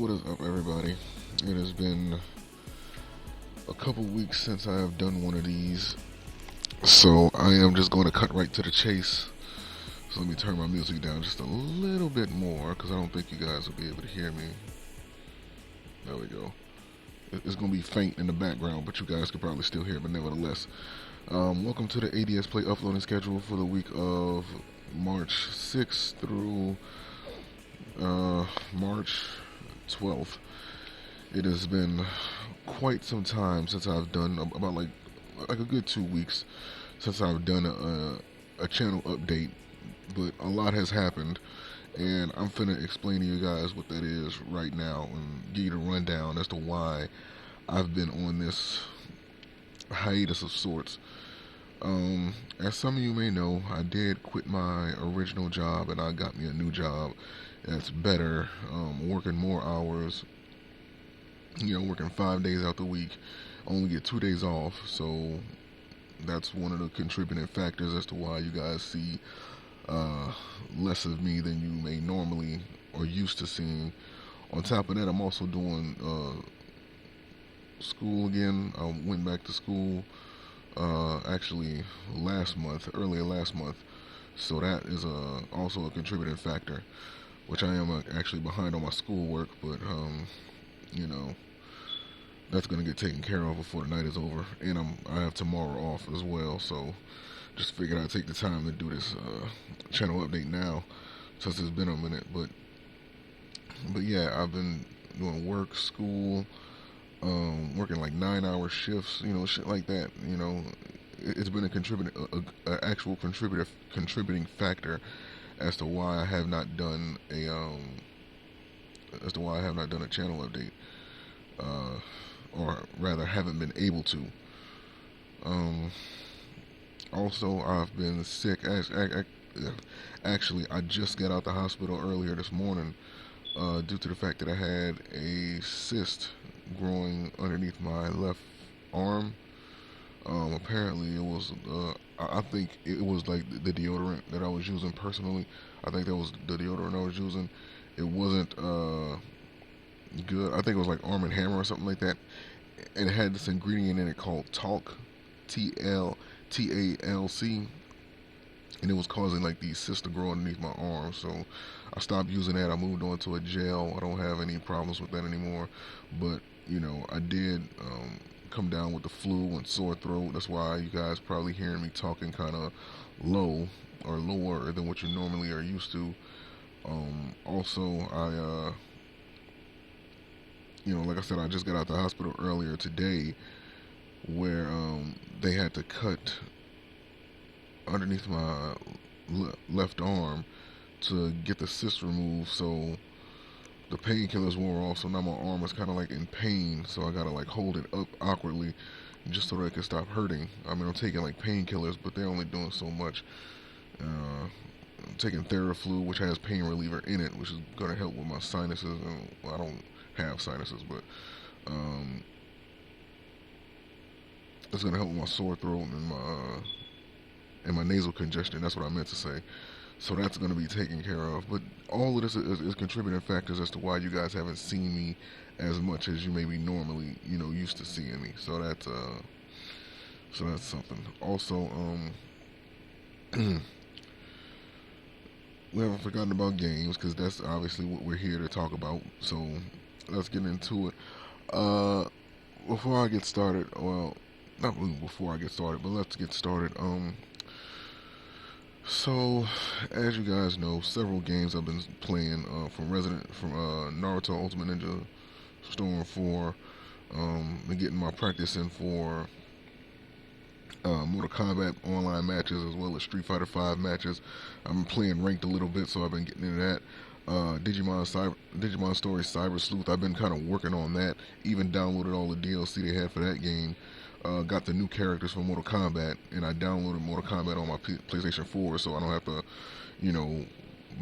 What is up, everybody? It has been a couple weeks since I have done one of these, so I am just going to cut right to the chase. So let me turn my music down just a little bit more because I don't think you guys will be able to hear me. There we go. It's going to be faint in the background, but you guys can probably still hear it, but nevertheless. Welcome to the ADSPLAY uploading schedule for the week of March 6th through March 12th. It has been quite some time since I've done about like a good 2 weeks since I've done a channel update, but a lot has happened, and I'm finna explain to you guys what that is right now and give you the rundown as to why I've been on this hiatus of sorts. As some of you may know, I did quit my original job and I got me a new job that's better, working more hours, working 5 days out the week, only get 2 days off. So that's one of the contributing factors as to why you guys see less of me than you may normally or used to seeing. On top of that, I'm also doing school again. I went back to school actually earlier last month. So that is also a contributing factor, which I am actually behind on my schoolwork, but you know, that's gonna get taken care of before the night is over, and I have tomorrow off as well. So just figured I'd take the time to do this channel update now, since it's been a minute. But yeah, I've been doing work, school, working like 9-hour shifts, shit like that. It's been a actual contributing factor as to why I have not done a channel update, or rather haven't been able to. Also, I've been sick. Actually, I just got out the hospital earlier this morning due to the fact that I had a cyst growing underneath my left arm. Apparently, it was. I think it was like the deodorant that I was using personally. I think that was the deodorant I was using. It wasn't good. I think it was like Arm and Hammer or something like that, and it had this ingredient in it called talc, TALC, and it was causing like these cysts to grow underneath my arm. So I stopped using that. I moved on to a gel. I don't have any problems with that anymore. But I did come down with the flu and sore throat. That's why you guys probably hearing me talking kind of low or lower than what you normally are used to. Also, like I said, I just got out the hospital earlier today, where they had to cut underneath my left arm to get the cyst removed. So the painkillers wore off. So now my arm is kind of like in pain. So I gotta like hold it up awkwardly just so that it can stop hurting. I mean, I'm taking like painkillers, but they're only doing so much. I'm taking Theraflu, which has pain reliever in it, which is gonna help with my sinuses. And well, I don't have sinuses, but it's gonna help with my sore throat and my nasal congestion. That's what I meant to say. So that's going to be taken care of. But all of this is contributing factors as to why you guys haven't seen me as much as you may be normally, used to seeing me. So that's something. Also, we haven't forgotten about games, because that's obviously what we're here to talk about. So let's get into it. Before I get started, well, not really before I get started, but let's get started. So, as you guys know, several games I've been playing, from Naruto Ultimate Ninja Storm 4, been getting my practice in for Mortal Kombat online matches, as well as Street Fighter 5 matches. I've been playing ranked a little bit, so I've been getting into that. Digimon Story Cyber Sleuth, I've been kind of working on that. Even downloaded all the DLC they had for that game. Got the new characters for Mortal Kombat, and I downloaded Mortal Kombat on my PlayStation 4, so I don't have to,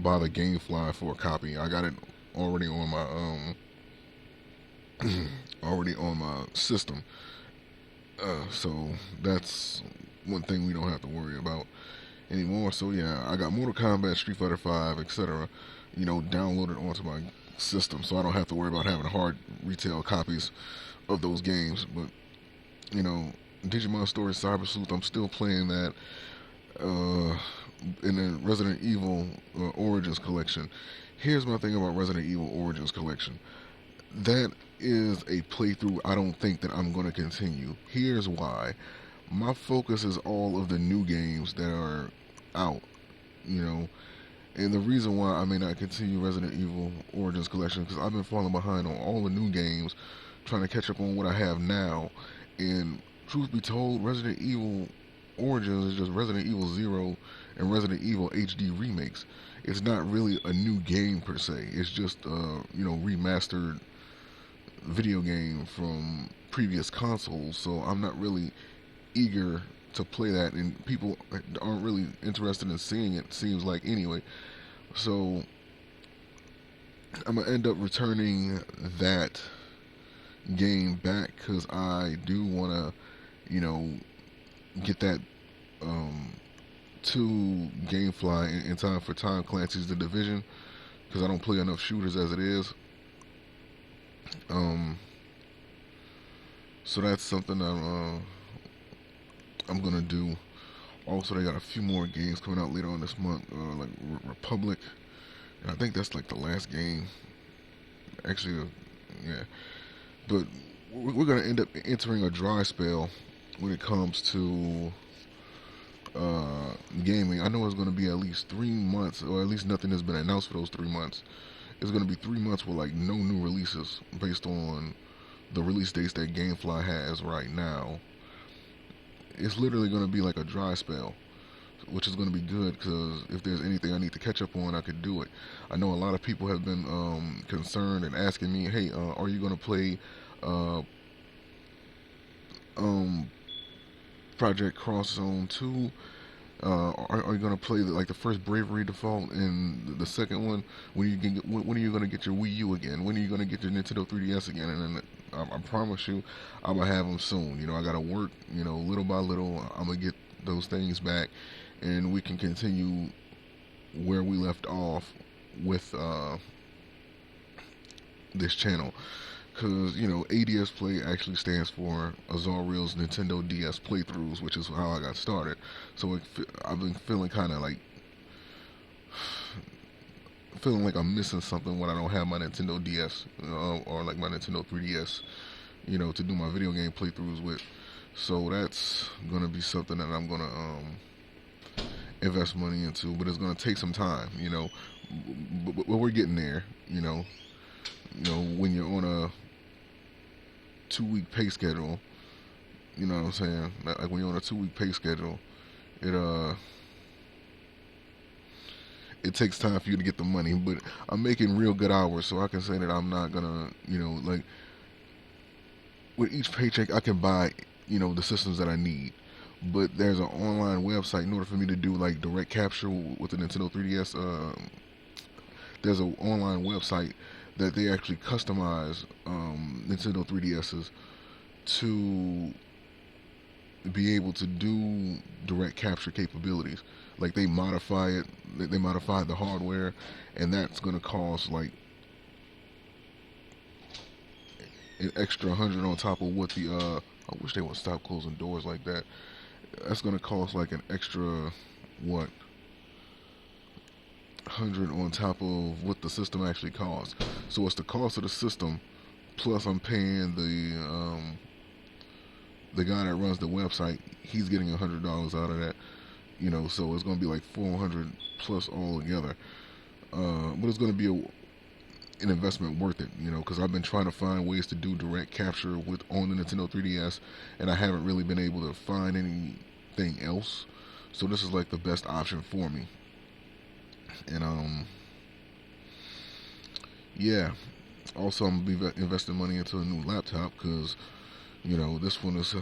buy the GameFly for a copy. I got it already on my system. So that's one thing we don't have to worry about anymore. So yeah, I got Mortal Kombat, Street Fighter 5, etc. Downloaded onto my system, so I don't have to worry about having hard retail copies of those games. But you know, Digimon Story Cyber Sleuth, I'm still playing that. In the Resident Evil Origins collection. Here's my thing about Resident Evil Origins collection. That is a playthrough I don't think that I'm going to continue. Here's why. My focus is all of the new games that are out, you know. And the reason why I may not continue Resident Evil Origins collection because I've been falling behind on all the new games, trying to catch up on what I have now. And truth be told, Resident Evil Origins is just Resident Evil 0 and Resident Evil HD remakes. It's not really a new game per se. It's just remastered video game from previous consoles. So I'm not really eager to play that, and people aren't really interested in seeing it. Seems like anyway. So I'm gonna end up returning that game back because I do wanna, get that to GameFly in time for Tom Clancy's The Division because I don't play enough shooters as it is. So that's something I'm gonna do. Also, they got a few more games coming out later on this month, like Republic, and I think that's like the last game. Actually, yeah. But we're gonna end up entering a dry spell when it comes to gaming. I know it's going to be at least 3 months, or at least nothing has been announced for those 3 months. It's going to be 3 months with like no new releases based on the release dates that GameFly has right now. It's literally going to be like a dry spell, which is going to be good because if there's anything I need to catch up on, I could do it. I know a lot of people have been concerned and asking me, hey, are you going to play Project Cross Zone 2? Are you gonna play the first Bravery Default and the second one? When are you gonna get your Wii U again? When are you gonna get your Nintendo 3DS again? And then I promise you, I'm gonna have them soon. I gotta work. Little by little, I'm gonna get those things back, and we can continue where we left off with this channel. Because, ADSPLAY actually stands for Azariel's Nintendo DS Playthroughs, which is how I got started. So I've been feeling kind of like, I'm missing something when I don't have my Nintendo DS, or like my Nintendo 3DS, to do my video game playthroughs with. So that's going to be something that I'm going to invest money into, but it's going to take some time, but we're getting there, when you're on a 2-week pay schedule, you know what I'm saying? Like when you're on a 2-week pay schedule, it takes time for you to get the money. But I'm making real good hours, so I can say that I'm not gonna, like with each paycheck I can buy, the systems that I need. But there's an online website in order for me to do like direct capture with the Nintendo 3DS. There's an online website that they actually customize Nintendo 3DSs to be able to do direct capture capabilities. Like they modify it, they modify the hardware, and that's going to cost like an extra 100 on top of what the I wish they would stop closing doors like that. That's going to cost like an extra 100 on top of what the system actually costs. So it's the cost of the system plus I'm paying the guy that runs the website. He's getting $100 out of that, so it's going to be like 400 plus all together. But it's going to be an investment worth it, because I've been trying to find ways to do direct capture on the Nintendo 3DS, and I haven't really been able to find anything else. So this is like the best option for me. And yeah. Also, I'm gonna be investing money into a new laptop because, this one is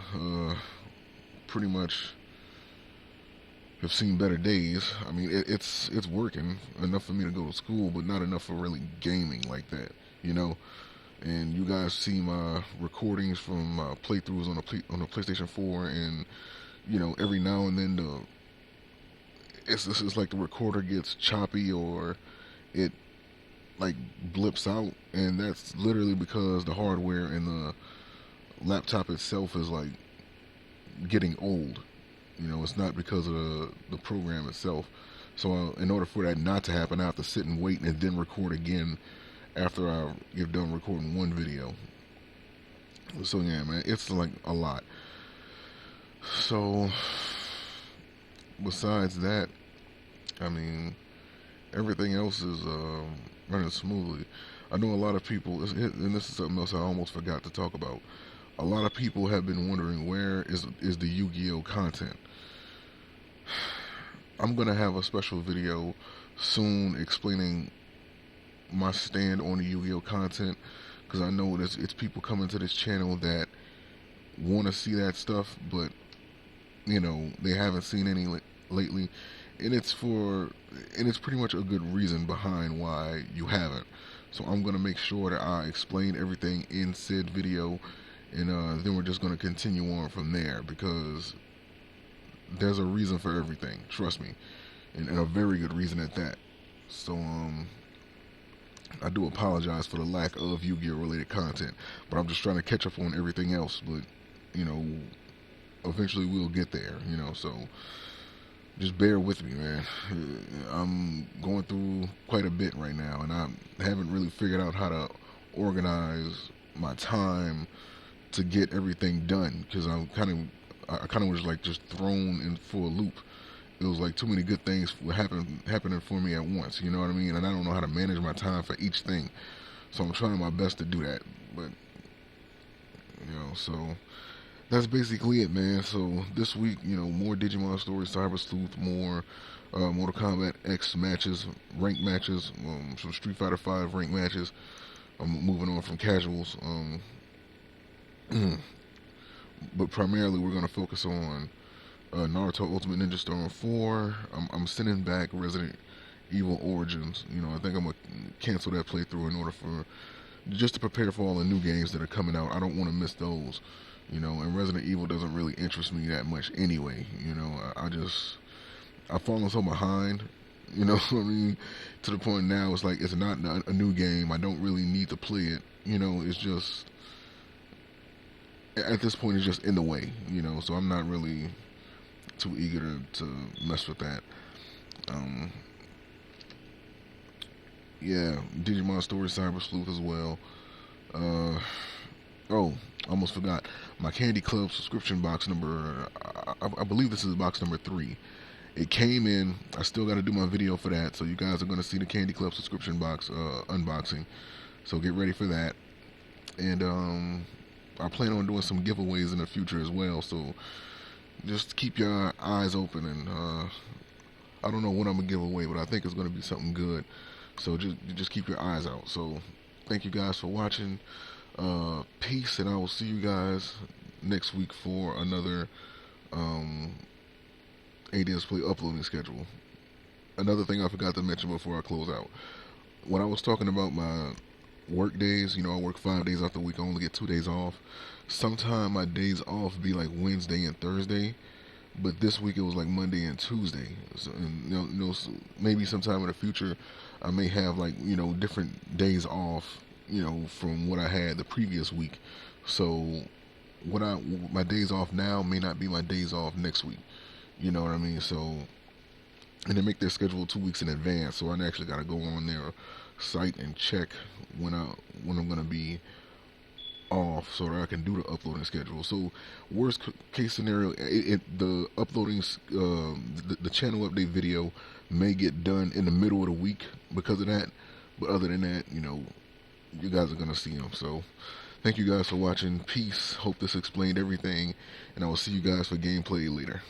pretty much have seen better days. I mean, it's working enough for me to go to school, but not enough for really gaming like that, And you guys see my recordings from playthroughs on the PlayStation 4, and every now and then it's like the recorder gets choppy or it like blips out, and that's literally because the hardware and the laptop itself is like getting old. It's not because of the program itself. So in order for that not to happen, I have to sit and wait and then record again after I get done recording one video. So yeah, man, it's like a lot. So besides that, I mean, everything else is running smoothly. I know a lot of people, and this is something else I almost forgot to talk about. A lot of people have been wondering where is the Yu-Gi-Oh content. I'm gonna have a special video soon explaining my stand on the Yu-Gi-Oh content, because I know it's people coming to this channel that want to see that stuff, but they haven't seen any lately, and it's pretty much a good reason behind why you haven't. So I'm gonna make sure that I explain everything in said video, and then we're just gonna continue on from there, because there's a reason for everything. Trust me, and a very good reason at that. So I do apologize for the lack of Yu-Gi-Oh related content, but I'm just trying to catch up on everything else. But you know, eventually we'll get there. So just bear with me, man. I'm going through quite a bit right now, and I haven't really figured out how to organize my time to get everything done, because I kind of was like just thrown in for a loop. It was like too many good things were happening for me at once. You know what I mean? And I don't know how to manage my time for each thing. So I'm trying my best to do that. But so that's basically it, man. So this week, more Digimon stories, Cyber Sleuth, more Mortal Kombat X matches, ranked matches, some Street Fighter V ranked matches. I'm moving on from casuals. But primarily we're going to focus on Naruto Ultimate Ninja Storm 4. I'm sending back Resident Evil Origins. I think I'm going to cancel that playthrough in order just to prepare for all the new games that are coming out. I don't want to miss those. And Resident Evil doesn't really interest me that much anyway. I've fallen so behind, what I mean, to the point now it's like it's not a new game. I don't really need to play it. It's just, at this point, it's just in the way, so I'm not really too eager to mess with that. Yeah, Digimon Story Cyber Sleuth as well. Oh, almost forgot. My Candy Club subscription box number, I believe this is box number 3. It came in. I still got to do my video for that, so you guys are going to see the Candy Club subscription box unboxing. So get ready for that. And I plan on doing some giveaways in the future as well, so just keep your eyes open. And I don't know what I'm going to give away, but I think it's going to be something good. So just keep your eyes out. So thank you guys for watching. Peace, and I will see you guys next week for another ADSPLAY uploading schedule. Another thing I forgot to mention before I close out. When I was talking about my work days, I work 5 days out the week. I only get 2 days off. Sometimes my days off be like Wednesday and Thursday, but this week it was like Monday and Tuesday. So, and, so maybe sometime in the future I may have like different days off, from what I had the previous week. So my days off now may not be my days off next week. You know what I mean? So, and they make their schedule 2 weeks in advance. So I actually got to go on their site and check when I'm gonna be off, so that I can do the uploading schedule. So worst case scenario, the uploading, the channel update video may get done in the middle of the week because of that. But other than that, you guys are gonna see them. So thank you guys for watching. Peace. Hope this explained everything, and I will see you guys for gameplay later.